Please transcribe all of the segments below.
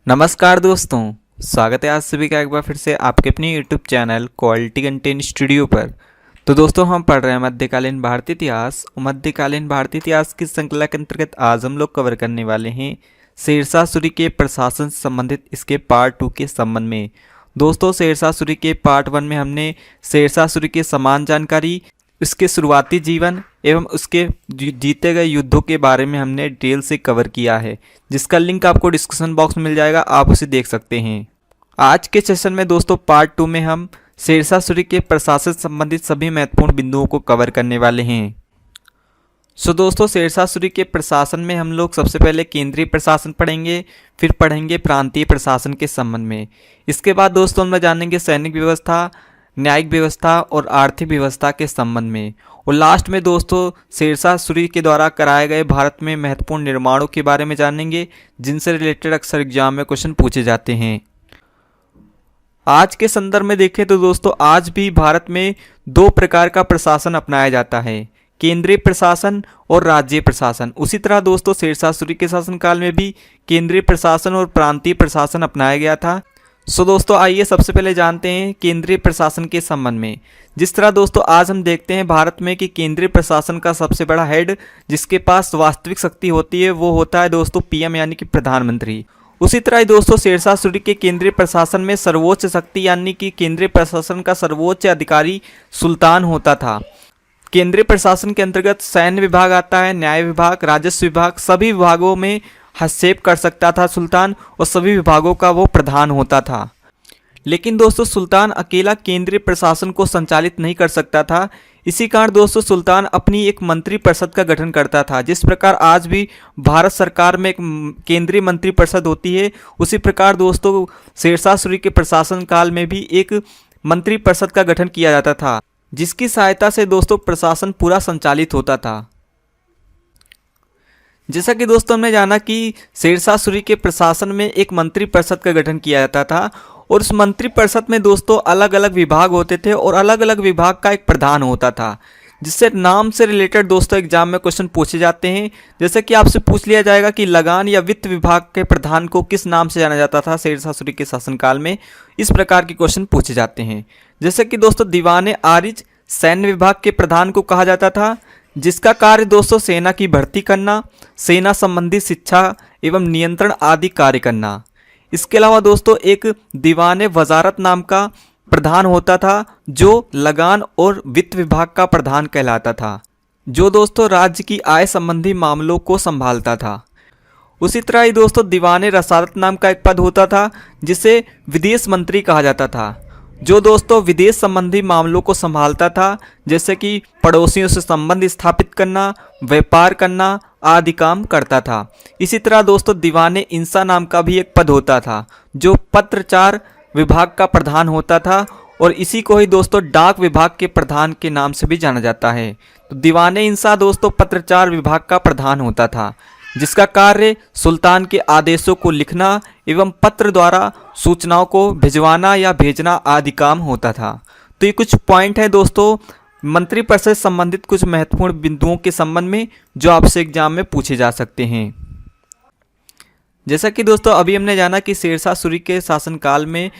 नमस्कार दोस्तों, स्वागत है आप सभी का एक बार फिर से आपके अपने YouTube channel quality content studio पर। तो दोस्तों हम पढ़ रहे हैं मध्यकालीन भारतीय इतिहास और मध्यकालीन भारतीय इतिहास की श्रृंखला के अंतर्गत आज हम लोग कवर करने वाले हैं शेरशाह सूरी के प्रशासन से संबंधित इसके पार्ट 2 के संबंध में। दोस्तों शेरशाह सूरी के पार्ट 1 में हमने शेरशाह सूरी के समान जानकारी, उसके शुरुआती जीवन एवं उसके जीते गए युद्धों के बारे में हमने डिटेल से कवर किया है, जिसका लिंक आपको डिस्क्रिप्शन बॉक्स में मिल जाएगा, आप उसे देख सकते हैं। आज के सेशन में दोस्तों पार्ट 2 में हम शेरशाह सूरी के प्रशासन से संबंधित सभी महत्वपूर्ण बिंदुओं को कवर करने वाले हैं। दोस्तों शेरशाह सूरी के प्रशासन में हम लोग सबसे पहले केंद्रीय प्रशासन पढ़ेंगे, फिर पढ़ेंगे प्रांतीय प्रशासन के संबंध में। इसके बाद दोस्तों हम जानेंगे सैनिक व्यवस्था, न्यायिक व्यवस्था और आर्थिक व्यवस्था के संबंध में। और लास्ट में दोस्तों शेरशाह सूरी के द्वारा कराए गए भारत में महत्वपूर्ण निर्माणों के बारे में जानेंगे, जिनसे रिलेटेड अक्सर एग्जाम में क्वेश्चन पूछे जाते हैं। आज के संदर्भ में देखें तो दोस्तों आज भी भारत में दो प्रकार का प्रशासन अपनाया जाता है, केंद्रीय प्रशासन और राज्य प्रशासन। उसी तरह दोस्तों शेरशाह सूरी के शासनकाल में भी केंद्रीय प्रशासन और प्रांतीय प्रशासन अपनाया गया था। दोस्तों आइए सबसे पहले जानते हैं केंद्रीय प्रशासन के संबंध में। जिस तरह दोस्तों आज हम देखते हैं भारत में कि केंद्रीय प्रशासन का सबसे बड़ा हेड जिसके पास वास्तविक शक्ति होती है वो होता है दोस्तों पीएम यानी कि प्रधानमंत्री। उसी तरह दोस्तों शेरशाह सूरी के केंद्रीय प्रशासन में सर्वोच्च शक्ति यानी कि केंद्रीय प्रशासन का सर्वोच्च अधिकारी सुल्तान होता था। केंद्रीय प्रशासन के अंतर्गत सैन्य विभाग आता है, न्याय विभाग, राजस्व विभाग, सभी विभागों में हस्तक्षेप कर सकता था सुल्तान, और सभी विभागों का वो प्रधान होता था। लेकिन दोस्तों सुल्तान अकेला केंद्रीय प्रशासन को संचालित नहीं कर सकता था। इसी कारण दोस्तों सुल्तान अपनी एक मंत्री परिषद का गठन करता था। जिस प्रकार आज भी भारत सरकार में एक केंद्रीय मंत्री परिषद होती है, उसी प्रकार दोस्तों शेरशाह सूरी के प्रशासन काल में भी एक मंत्री परिषद का गठन किया जाता था, जिसकी सहायता से दोस्तों प्रशासन पूरा संचालित होता था। जैसा कि दोस्तों हमने जाना कि शेरशाह सूरी के प्रशासन में एक मंत्री परिषद का गठन किया जाता था, और उस मंत्री परिषद में दोस्तों अलग अलग विभाग होते थे और अलग अलग विभाग का एक प्रधान होता था, जिससे नाम से रिलेटेड दोस्तों एग्जाम में क्वेश्चन पूछे जाते हैं। जैसे कि आपसे पूछ लिया जाएगा कि लगान या वित्त विभाग के प्रधान को किस नाम से जाना जाता था शेरशाह सूरी के शासनकाल में, इस प्रकार के क्वेश्चन पूछे जाते हैं। जैसे कि दोस्तों दीवाने आरिज सैन्य विभाग के प्रधान को कहा जाता था, जिसका कार्य दोस्तों सेना की भर्ती करना, सेना संबंधी शिक्षा एवं नियंत्रण आदि कार्य करना। इसके अलावा दोस्तों एक दीवाने वजारत नाम का प्रधान होता था, जो लगान और वित्त विभाग का प्रधान कहलाता था, जो दोस्तों राज्य की आय संबंधी मामलों को संभालता था। उसी तरह ही दोस्तों दीवाने रसालत नाम का एक पद होता था, जिसे विदेश मंत्री कहा जाता था, जो दोस्तों विदेश संबंधी मामलों को संभालता था, जैसे कि पड़ोसियों से संबंध स्थापित करना, व्यापार करना आदि काम करता था। इसी तरह दोस्तों दीवाने इंसा नाम का भी एक पद होता था, जो पत्रचार विभाग का प्रधान होता था, और इसी को ही दोस्तों डाक विभाग के प्रधान के नाम से भी जाना जाता है। तो दीवाने इंसा दोस्तों पत्रचार विभाग का प्रधान होता था, जिसका कार्य सुल्तान के आदेशों को लिखना एवं पत्र द्वारा सूचनाओं को भिजवाना या भेजना आदि काम होता था। तो ये कुछ पॉइंट है दोस्तों मंत्री परिषद से संबंधित कुछ महत्वपूर्ण बिंदुओं के संबंध में, जो आपसे एग्जाम में पूछे जा सकते हैं। जैसा कि दोस्तों अभी हमने जाना कि शेरशाह सूरी के शासनकाल में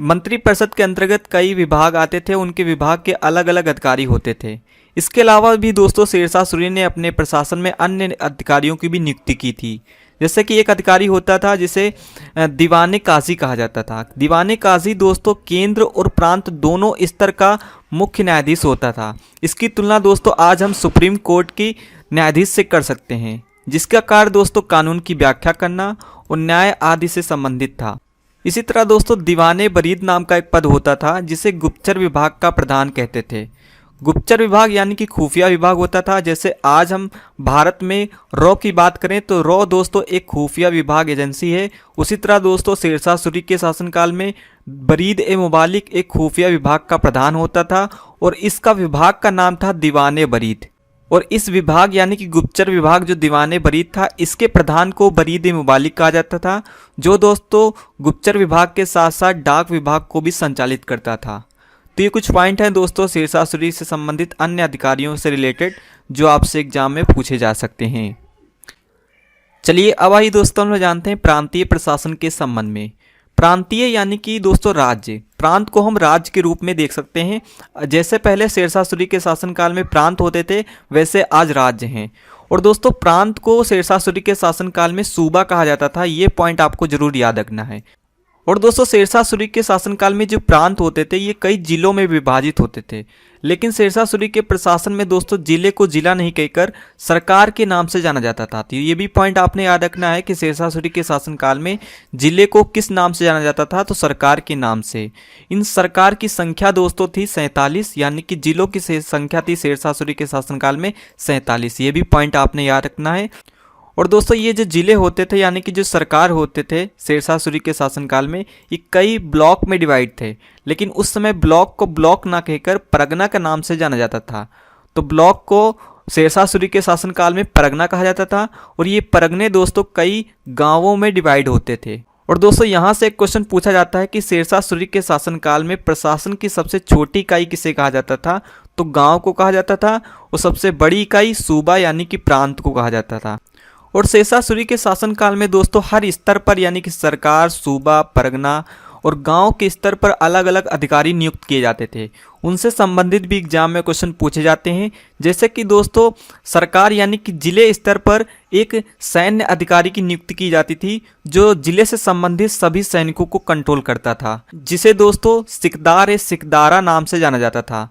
मंत्री परिषद के अंतर्गत कई विभाग आते थे, उनके विभाग के अलग अलग अधिकारी होते थे। इसके अलावा भी दोस्तों शेरशाह सूरी ने अपने प्रशासन में अन्य अधिकारियों की भी नियुक्ति की थी। जैसे कि एक अधिकारी होता था जिसे दीवाने काजी कहा जाता था। दीवाने काजी दोस्तों केंद्र और प्रांत दोनों स्तर का मुख्य न्यायाधीश होता था। इसकी तुलना दोस्तों आज हम सुप्रीम कोर्ट की न्यायाधीश से कर सकते हैं, जिसका कार्य दोस्तों कानून की व्याख्या करना और न्याय आदि से संबंधित था। इसी तरह दोस्तों दीवाने बरीद नाम का एक पद होता था, जिसे गुप्तचर विभाग का प्रधान कहते थे। गुप्तचर विभाग यानी कि खुफिया विभाग होता था। जैसे आज हम भारत में रॉ की बात करें तो रॉ दोस्तों एक खुफिया विभाग एजेंसी है। उसी तरह दोस्तों शेरशाह सूरी के शासनकाल में बरीद ए मुबालिक एक खुफिया विभाग का प्रधान होता था, और इसका विभाग का नाम था दीवाने बरीद। और इस विभाग यानी कि गुप्तचर विभाग जो दीवाने बरीद था, इसके प्रधान को बरीद ए मुबालिक कहा जाता था, जो दोस्तों गुप्तचर विभाग के साथ साथ डाक विभाग को भी संचालित करता था। तो ये कुछ पॉइंट हैं दोस्तों शेरशाह सूरी से संबंधित अन्य अधिकारियों से रिलेटेड, जो आपसे एग्जाम में पूछे जा सकते हैं। चलिए अब आइए दोस्तों हम लोग जानते हैं प्रांतीय प्रशासन के संबंध में। प्रांतीय यानी कि दोस्तों राज्य, प्रांत को हम राज्य के रूप में देख सकते हैं। जैसे पहले शेरशाह सूरी के शासनकाल में प्रांत होते थे, वैसे आज राज्य हैं। और दोस्तों प्रांत को शेरशाह सूरी के शासनकाल में सूबा कहा जाता था, ये पॉइंट आपको जरूर याद रखना है। और दोस्तों शेरशाह सूरी के शासनकाल में जो प्रांत होते थे ये कई जिलों में विभाजित होते थे, लेकिन शेरशाह सूरी के प्रशासन में दोस्तों जिले को जिला नहीं कहकर सरकार के नाम से जाना जाता था। तो ये भी पॉइंट आपने याद रखना है कि शेरशाह सूरी के शासनकाल में जिले को किस नाम से जाना जाता था, तो सरकार के नाम से। इन सरकार की संख्या दोस्तों थी 47, यानी कि जिलों की संख्या थी शेरशाह सूरी के शासनकाल में 47। ये भी पॉइंट आपने याद रखना है। और दोस्तों ये जो जिले होते थे यानी कि जो सरकार होते थे शेरशाह सूरी के शासनकाल में, ये कई ब्लॉक में डिवाइड थे, लेकिन उस समय ब्लॉक को ब्लॉक ना कहकर परगना का नाम से जाना जाता था। तो ब्लॉक को शेरशाह सूरी के शासनकाल में परगना कहा जाता था, और ये परगने दोस्तों कई गांवों में डिवाइड होते थे। और दोस्तों यहाँ से एक क्वेश्चन पूछा जाता है कि शेरशाह सूरी के शासनकाल में प्रशासन की सबसे छोटी इकाई किसे कहा जाता था, तो गाँव को कहा जाता था, और सबसे बड़ी इकाई सूबा यानी कि प्रांत को कहा जाता था। और शेरशाह सूरी के शासनकाल में दोस्तों हर स्तर पर यानी कि सरकार, सूबा, परगना और गांव के स्तर पर अलग अलग अधिकारी नियुक्त किए जाते थे। उनसे संबंधित भी एग्जाम में क्वेश्चन पूछे जाते हैं। जैसे कि दोस्तों सरकार यानी कि जिले स्तर पर एक सैन्य अधिकारी की नियुक्ति की जाती थी, जो जिले से संबंधित सभी सैनिकों को कंट्रोल करता था, जिसे दोस्तों सिकदार सिकदारा नाम से जाना जाता था।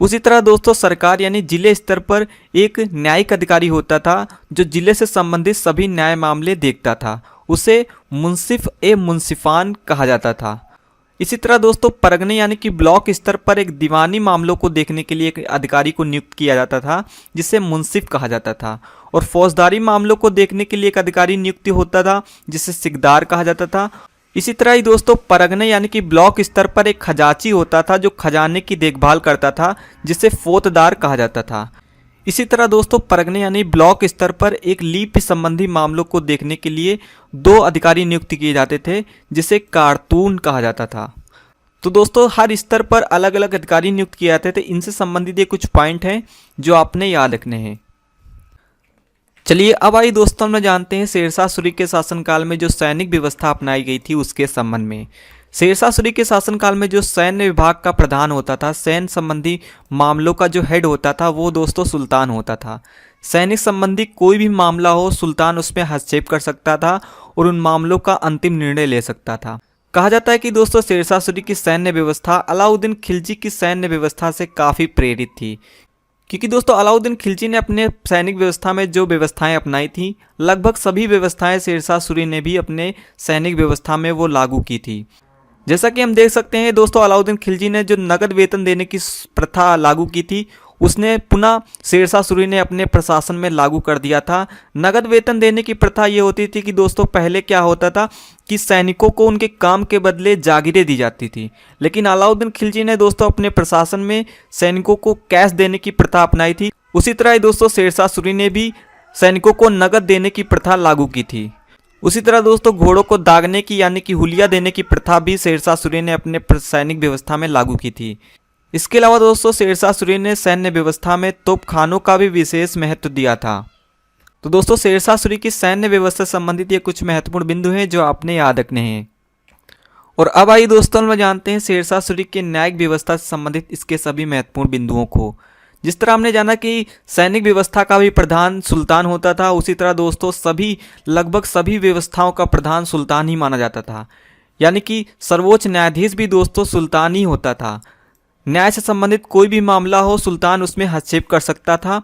उसी तरह दोस्तों सरकार यानी जिले स्तर पर एक न्यायिक अधिकारी होता था, जो जिले से संबंधित सभी न्याय मामले देखता था। उसे मुंसिफ ए मुंसिफान कहा जाता था। इसी तरह दोस्तों परगने यानी कि ब्लॉक स्तर पर एक दीवानी मामलों को देखने के लिए एक अधिकारी को नियुक्त किया जाता था, जिसे मुंसिफ कहा जाता था। और फौजदारी मामलों को देखने के लिए एक अधिकारी नियुक्ति होता था, जिसे सिकदार कहा जाता था। इसी तरह ही दोस्तों परगने यानी कि ब्लॉक स्तर पर एक खजांची होता था, जो खजाने की देखभाल करता था, जिसे फौजदार कहा जाता था। इसी तरह दोस्तों परगने यानी ब्लॉक स्तर पर एक लीप संबंधी मामलों को देखने के लिए 2 अधिकारी नियुक्त किए जाते थे, जिसे कारतून कहा जाता था। तो दोस्तों हर स्तर पर अलग अलग अधिकारी नियुक्त किए जाते थे। इनसे संबंधित ये कुछ पॉइंट हैं जो आपने याद रखने हैं। चलिए अब आइए दोस्तों हम जानते हैं शेरशाह सूरी के शासनकाल में जो सैनिक व्यवस्था अपनाई गई थी उसके संबंध में। शेरशाह सूरी के शासनकाल में जो सैन्य विभाग का प्रधान होता था, सैन्य संबंधी मामलों का जो हेड होता था, वो दोस्तों सुल्तान होता था। सैनिक संबंधी कोई भी मामला हो, सुल्तान उसमें हस्तक्षेप कर सकता था और उन मामलों का अंतिम निर्णय ले सकता था। कहा जाता है कि दोस्तों शेरशाह सूरी की सैन्य व्यवस्था अलाउद्दीन खिलजी की सैन्य व्यवस्था से काफ़ी प्रेरित थी, क्योंकि दोस्तों अलाउद्दीन खिलजी ने अपने सैनिक व्यवस्था में जो व्यवस्थाएं अपनाई थी, लगभग सभी व्यवस्थाएं शेरशाह सूरी ने भी अपने सैनिक व्यवस्था में वो लागू की थी। जैसा कि हम देख सकते हैं दोस्तों, अलाउद्दीन खिलजी ने जो नगद वेतन देने की प्रथा लागू की थी, उसने पुनः शेरशाह सूरी ने अपने प्रशासन में लागू कर दिया था। नगद वेतन देने की प्रथा ये होती थी कि दोस्तों पहले क्या होता था कि सैनिकों को उनके काम के बदले जागीरें दी जाती थी, लेकिन अलाउद्दीन खिलजी ने दोस्तों अपने प्रशासन में सैनिकों को कैश देने की प्रथा अपनाई थी। उसी तरह दोस्तों शेरशाह सूरी ने भी सैनिकों को नगद देने की प्रथा लागू की थी। उसी तरह दोस्तों घोड़ों को दागने की यानी कि हुलिया देने की प्रथा भी शेरशाह सूरी ने अपने सैनिक व्यवस्था में लागू की थी। इसके अलावा दोस्तों शेरशाह सूरी ने सैन्य व्यवस्था में तोपखानों का भी विशेष महत्व दिया था। तो दोस्तों शेरशाह सूरी की सैन्य व्यवस्था से संबंधित ये कुछ महत्वपूर्ण बिंदु हैं जो आपने याद रखने हैं। और अब आइए दोस्तों हम जानते हैं शेरशाह सूरी के न्यायिक व्यवस्था से संबंधित इसके सभी महत्वपूर्ण बिंदुओं को। जिस तरह हमने जाना कि सैनिक व्यवस्था का भी प्रधान सुल्तान होता था, उसी तरह दोस्तों लगभग सभी व्यवस्थाओं का प्रधान सुल्तान ही माना जाता था, यानी कि सर्वोच्च न्यायाधीश भी दोस्तों सुल्तान ही होता था। न्याय से संबंधित कोई भी मामला हो, सुल्तान उसमें हस्तक्षेप कर सकता था।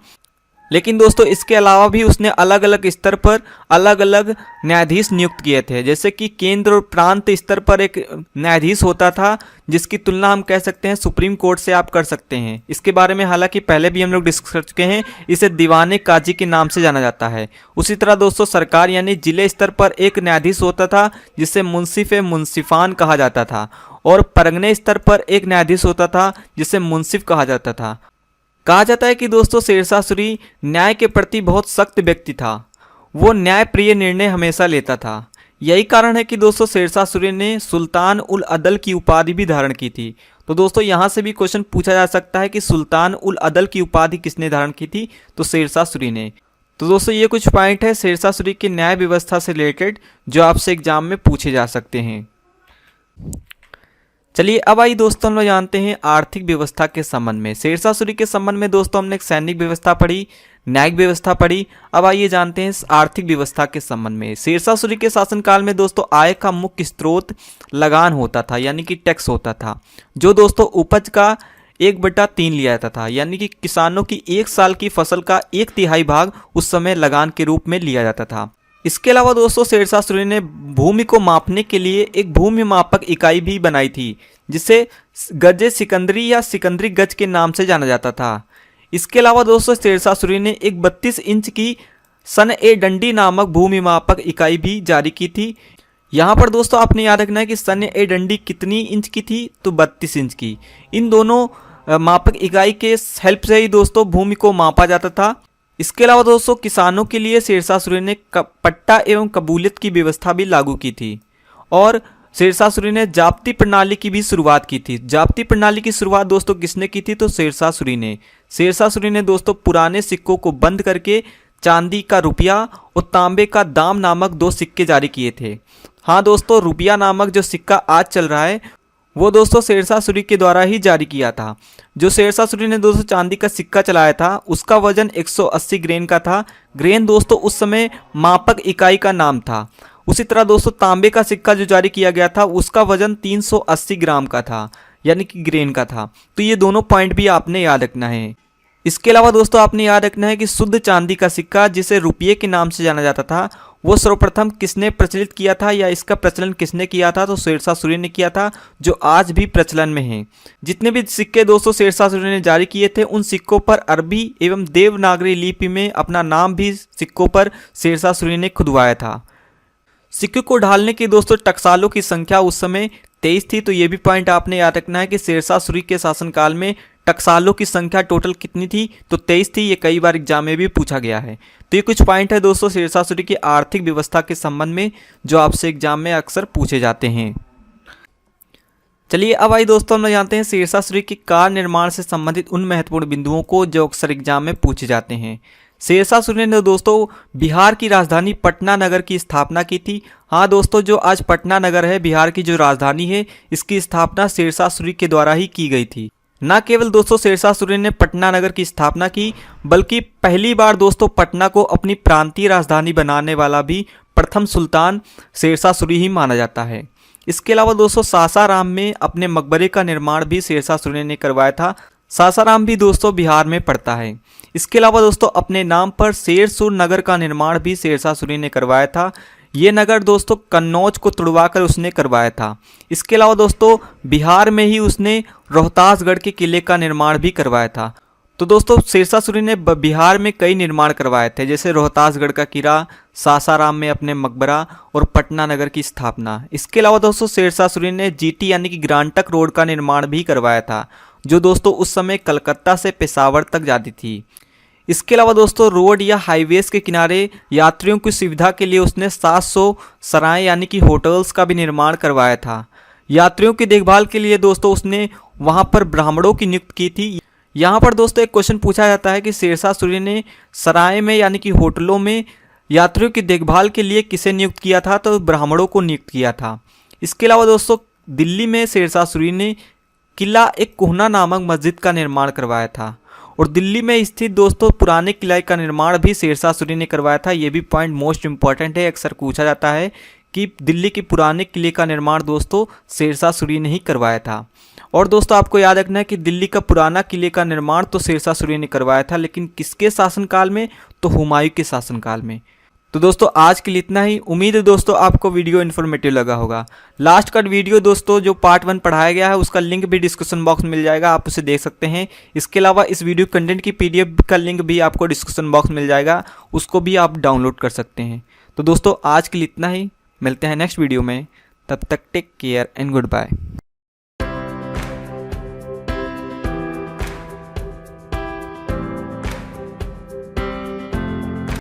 लेकिन दोस्तों इसके अलावा भी उसने अलग अलग स्तर पर अलग अलग न्यायाधीश नियुक्त किए थे। जैसे कि केंद्र और प्रांत स्तर पर एक न्यायाधीश होता था, जिसकी तुलना हम कह सकते हैं सुप्रीम कोर्ट से आप कर सकते हैं। इसके बारे में हालांकि पहले भी हम लोग डिस्कस कर चुके हैं, इसे दीवाने काजी के नाम से जाना जाता है। उसी तरह दोस्तों सरकार यानी जिले स्तर पर एक न्यायाधीश होता था, जिसे मुंसिफ मुंसिफान कहा जाता था, और परगने स्तर पर एक न्यायाधीश होता था, जिसे मुंसिफ कहा जाता था। कहा जाता है कि दोस्तों शेरशाह सूरी न्याय के प्रति बहुत सख्त व्यक्ति था। वो न्यायप्रिय निर्णय हमेशा लेता था। यही कारण है कि दोस्तों शेरशाह सूरी ने सुल्तान उल अदल की उपाधि भी धारण की थी। तो दोस्तों यहाँ से भी क्वेश्चन पूछा जा सकता है कि सुल्तान उल अदल की उपाधि किसने धारण की थी, तो शेरशाह सूरी ने। तो दोस्तों ये कुछ पॉइंट है शेरशाह सूरी की न्याय व्यवस्था से रिलेटेड जो आपसे एग्जाम में पूछे जा सकते हैं। चलिए अब आइए दोस्तों हम लोग जानते हैं आर्थिक व्यवस्था के संबंध में। शेरशाह सूरी के संबंध में दोस्तों हमने एक सैनिक व्यवस्था पढ़ी, न्यायिक व्यवस्था पढ़ी। अब आइए जानते हैं आर्थिक व्यवस्था के संबंध में। शेरशाह सूरी के शासनकाल में दोस्तों आय का मुख्य स्रोत लगान होता था, यानी कि टैक्स होता था, जो दोस्तों उपज का 1/3 लिया जाता था, यानी कि किसानों की 1 साल की फसल का 1/3 भाग उस समय लगान के रूप में लिया जाता था। इसके अलावा दोस्तों शेरशाह सूरी ने भूमि को मापने के लिए एक भूमि मापक इकाई भी बनाई थी, जिसे गजे सिकंदरी या सिकंदरी गज के नाम से जाना जाता था। इसके अलावा दोस्तों शेरशाह सूरी ने एक 32 इंच की सन-ए-डंडी नामक भूमि मापक इकाई भी जारी की थी। यहाँ पर दोस्तों आपने याद रखना है कि सन-ए-डंडी कितनी इंच की थी, तो 32 इंच की। इन दोनों मापक इकाई के हेल्प से ही दोस्तों भूमि को मापा जाता था। इसके अलावा दोस्तों किसानों के लिए शेरशाह सूरी ने पट्टा एवं कबूलियत की व्यवस्था भी लागू की थी, और शेरशाह सूरी ने जाब्ती प्रणाली की भी शुरुआत की थी। जाब्ती प्रणाली की शुरुआत दोस्तों किसने की थी, तो शेरशाह सूरी ने। शेरशाह सूरी ने दोस्तों पुराने सिक्कों को बंद करके चांदी का रुपया और तांबे का दाम नामक 2 सिक्के जारी किए थे। हाँ दोस्तों, रुपया नामक जो सिक्का आज चल रहा है वो दोस्तों शेरशाह सूरी के द्वारा ही जारी किया था। जो शेरशाह सूरी ने दोस्तों चांदी का सिक्का चलाया था उसका वजन 180 ग्रेन का था। ग्रेन दोस्तों उस समय मापक इकाई का नाम था। उसी तरह दोस्तों तांबे का सिक्का जो जारी किया गया था उसका वजन 380 ग्राम का था, यानी कि ग्रेन का था। तो ये दोनों पॉइंट भी आपने याद रखना है। इसके अलावा दोस्तों आपने याद रखना है कि शुद्ध चांदी का सिक्का जिसे रुपये के नाम से जाना जाता था वो सर्वप्रथम किसने प्रचलित किया था, या इसका प्रचलन किसने किया था, तो शेरशाह सूरी ने किया था, जो आज भी प्रचलन में है। जितने भी सिक्के दोस्तों शेरशाह सूरी ने जारी किए थे उन सिक्कों पर अरबी एवं देवनागरी लिपि में अपना नाम भी सिक्कों पर शेरशाह सूरी ने खुदवाया था। सिक्के को ढालने की दोस्तों टकसालों की संख्या उस समय 23 थी। तो ये भी पॉइंट आपने याद रखना है कि शेरशाह सूरी के शासनकाल में टकसालों की संख्या टोटल कितनी थी, तो 23 थी। ये कई बार एग्जाम में भी पूछा गया है। तो ये कुछ पॉइंट है दोस्तों शेरशाह सूरी की आर्थिक व्यवस्था के संबंध में जो आपसे एग्जाम में अक्सर पूछे जाते हैं। चलिए अब आइए दोस्तों हम जानते हैं शेरशाह सूरी के कार निर्माण से संबंधित उन महत्वपूर्ण बिंदुओं को जो अक्सर एग्जाम में पूछे जाते हैं। शेरशाह सूरी ने दोस्तों बिहार की राजधानी पटना नगर की स्थापना की थी। हाँ दोस्तों, जो आज पटना नगर है बिहार की जो राजधानी है, इसकी स्थापना शेरशाह सूरी के द्वारा ही की गई थी। न केवल दोस्तों शेरशाह सूरी ने पटना नगर की स्थापना की, बल्कि पहली बार दोस्तों पटना को अपनी प्रांतीय राजधानी बनाने वाला भी प्रथम सुल्तान शेरशाह सूरी ही माना जाता है। इसके अलावा दोस्तों सासाराम में अपने मकबरे का निर्माण भी शेरशाह सूरी ने करवाया था। सासाराम भी दोस्तों बिहार में पड़ता है। इसके अलावा दोस्तों अपने नाम पर शेरसूर नगर का निर्माण भी शेरशाह सूरी ने करवाया था। ये नगर दोस्तों कन्नौज को तुड़वाकर उसने करवाया था। इसके अलावा दोस्तों बिहार में ही उसने रोहतासगढ़ के किले का निर्माण भी करवाया था। तो दोस्तों शेरशाह सूरी ने बिहार में कई निर्माण करवाए थे, जैसे रोहतासगढ़ का किला, सासाराम में अपने मकबरा और पटना नगर की स्थापना। इसके अलावा दोस्तों शेरशाह सूरी ने जीटी यानी कि ग्रांटक रोड का निर्माण भी करवाया था, जो दोस्तों उस समय कलकत्ता से पेशावर तक जाती थी। इसके अलावा दोस्तों रोड या हाईवेज के किनारे यात्रियों की सुविधा के लिए उसने 700 सराय यानी कि होटल्स का भी निर्माण करवाया था। यात्रियों की देखभाल के लिए दोस्तों उसने वहां पर ब्राह्मणों की नियुक्ति की थी। यहाँ पर दोस्तों एक क्वेश्चन पूछा जाता है कि शेरशाह सूरी ने सराय में यानी कि होटलों में यात्रियों की देखभाल के लिए किसे नियुक्त किया था, तो ब्राह्मणों को नियुक्त किया था। इसके अलावा दोस्तों दिल्ली में शेरशाह सूरी ने किला एक कोहना नामक मस्जिद का निर्माण करवाया था, और दिल्ली में स्थित दोस्तों पुराने किले का निर्माण भी शेरशाह सूरी ने करवाया था। ये भी पॉइंट मोस्ट इंपॉर्टेंट है, अक्सर पूछा जाता है कि दिल्ली के पुराने किले का निर्माण दोस्तों शेरशाह सूरी ने ही करवाया था। और दोस्तों आपको याद रखना है कि दिल्ली का पुराना किले का निर्माण तो शेरशाह सूरी ने करवाया था, लेकिन किसके शासनकाल में, तो हुमायूं के शासनकाल में। तो दोस्तों आज के लिए इतना ही। उम्मीद है दोस्तों आपको वीडियो इन्फॉर्मेटिव लगा होगा। लास्ट का वीडियो दोस्तों जो पार्ट 1 पढ़ाया गया है उसका लिंक भी डिस्क्रिप्शन बॉक्स में मिल जाएगा, आप उसे देख सकते हैं। इसके अलावा इस वीडियो कंटेंट की PDF का लिंक भी आपको डिस्क्रिप्शन बॉक्स मिल जाएगा, उसको भी आप डाउनलोड कर सकते हैं। तो दोस्तों आज के लिए इतना ही, मिलते हैं नेक्स्ट वीडियो में। तब तक take care and good bye.